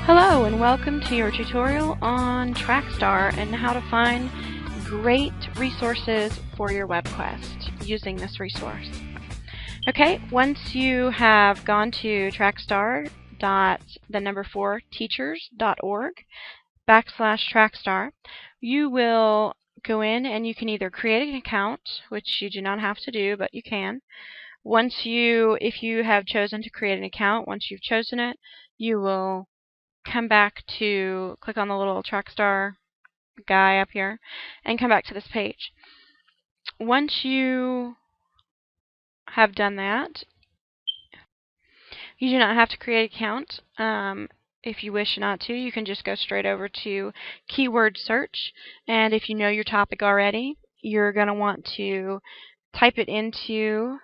Hello and welcome to your tutorial on Trackstar and how to find great resources for your web quest using this resource. Okay, once you have gone to trackstar.teachers.org/Trackstar, you will go in and you can either create an account, which you do not have to do, but you can. If you have chosen to create an account, once you've chosen it, you will come back to click on the little Trackstar guy up here and come back to this page. Once you have done that, you do not have to create an account. If you wish not to, you can just go straight over to keyword search, and if you know your topic already, you're going to want to type it into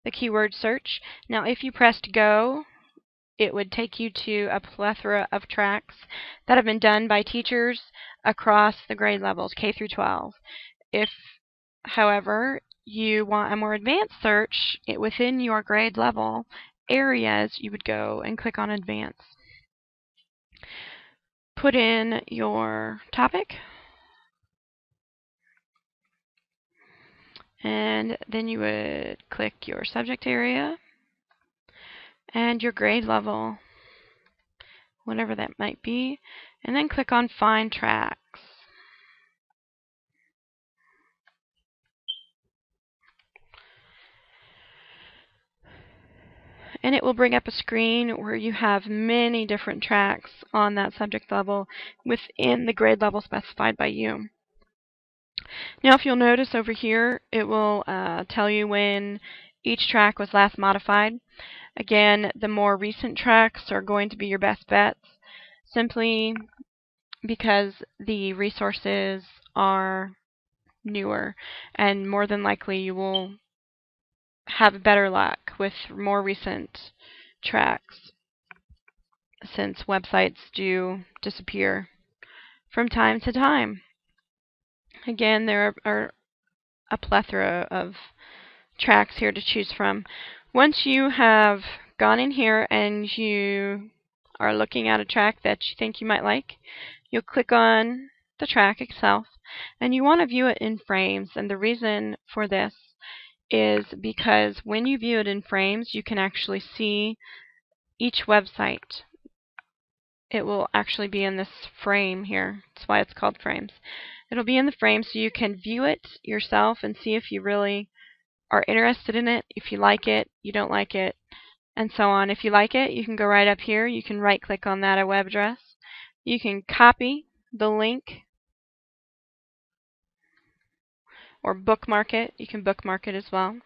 the keyword search. Now if you pressed go, it would take you to a plethora of tracks that have been done by teachers across the grade levels, K through 12. If, however, you want a more advanced search within your grade level areas, you would go and click on Advanced. Put in your topic, and then you would click your subject area and your grade level, whatever that might be, and then click on Find Tracks. And it will bring up a screen where you have many different tracks on that subject level within the grade level specified by you. Now if you'll notice over here, it will tell you when each track was last modified. Again, the more recent tracks are going to be your best bets, simply because the resources are newer, and more than likely you will have better luck with more recent tracks, since websites do disappear from time to time. Again, there are a plethora of tracks here to choose from. Once you have gone in here and you are looking at a track that you think you might like, you'll click on the track itself, and you want to view it in frames. And the reason for this is because when you view it in frames, you can actually see each website. It will actually be in this frame here. That's why it's called frames. It'll be in the frame so you can view it yourself and see if you really are interested in it, if you like it, you don't like it, and so on. If you like it, you can go right up here. You can right click on that web address. You can copy the link or bookmark it. You can bookmark it as well.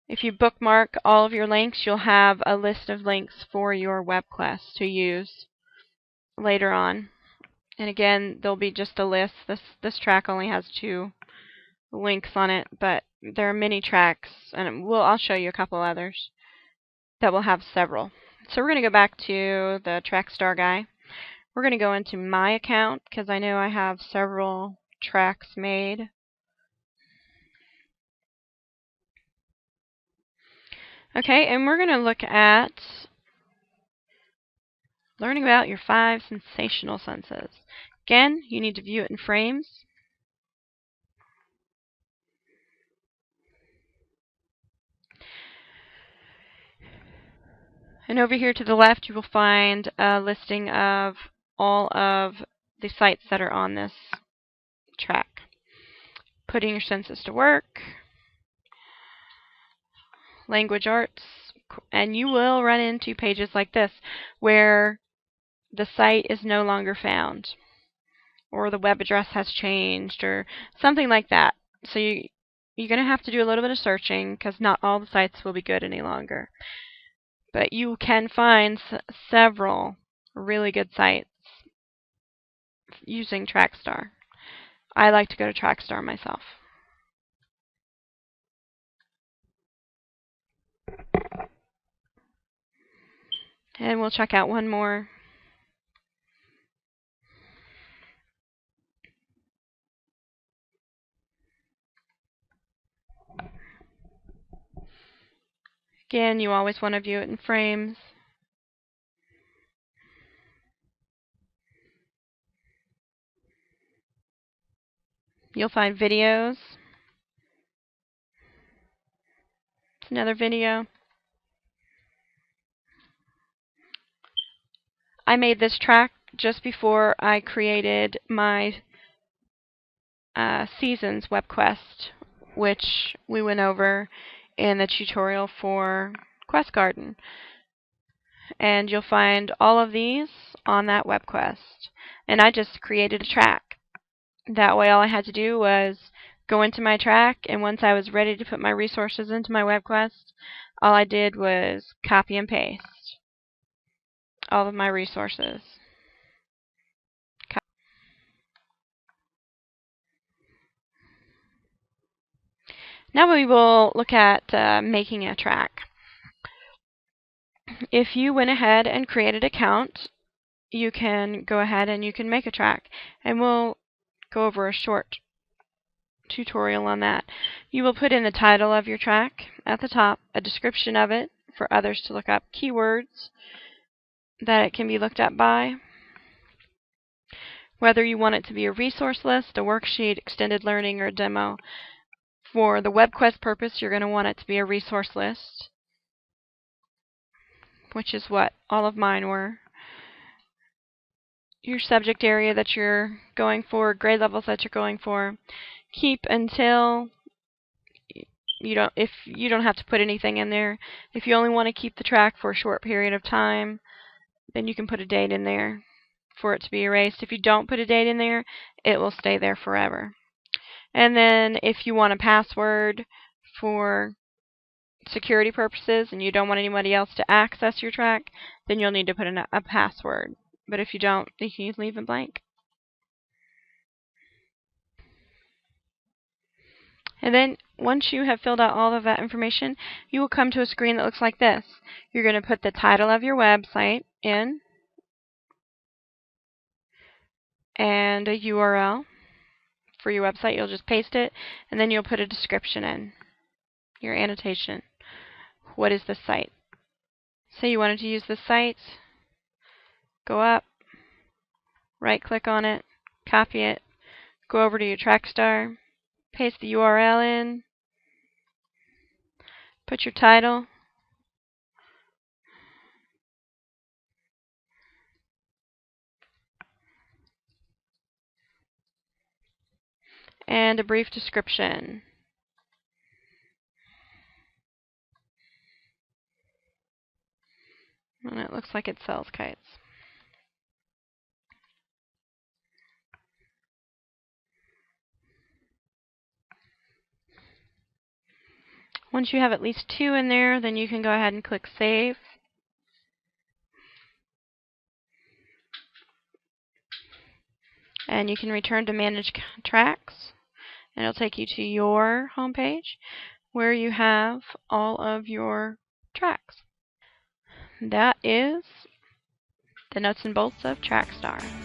If you bookmark all of your links, you'll have a list of links for your web quest to use later on. And again, there'll be just a list. This track only has 2 links on it, but there are many tracks, and I'll show you a couple others that will have several. So we're going to go back to the Trackstar guy. We're going to go into my account because I know I have several tracks made. Okay, and we're going to look at learning about your 5 sensational senses. Again, you need to view it in frames. And over here to the left, you will find a listing of all of the sites that are on this track. Putting your senses to work, language arts, and you will run into pages like this where the site is no longer found, or the web address has changed, or something like that. So you're going to have to do a little bit of searching because not all the sites will be good any longer. But you can find several really good sites using Trackstar. I like to go to Trackstar myself. And we'll check out one more. Again, you always want to view it in frames. You'll find videos. It's another video. I made this track just before I created my Seasons web quest, which we went over in the tutorial for Quest Garden. And you'll find all of these on that web quest. And I just created a track. That way all I had to do was go into my track, and once I was ready to put my resources into my web quest, all I did was copy and paste all of my resources. Now we will look at making a track. If you went ahead and created an account, you can go ahead and you can make a track, and we'll go over a short tutorial on that. You will put in the title of your track at the top, a description of it for others to look up, keywords that it can be looked up by, whether you want it to be a resource list, a worksheet, extended learning, or a demo. For the web quest purpose, you're going to want it to be a resource list, which is what all of mine were. Your subject area that you're going for, grade levels that you're going for. Keep until if you don't have to put anything in there. If you only want to keep the track for a short period of time, then you can put a date in there for it to be erased. If you don't put a date in there, it will stay there forever. And then if you want a password for security purposes and you don't want anybody else to access your track, then you'll need to put in a password. But if you don't, you can leave it blank. And then once you have filled out all of that information, you will come to a screen that looks like this. You're going to put the title of your website in and a URL for your website. You'll just paste it, and then you'll put a description in, your annotation. What is this site? Say you wanted to use this site. Go up, right-click on it, copy it, go over to your Trackstar, paste the URL in, put your title, and a brief description. And it looks like it sells kites. Once you have at least 2 in there, then you can go ahead and click Save. And you can return to Manage Tracks, and it'll take you to your home page where you have all of your tracks. That is the nuts and bolts of Trackstar.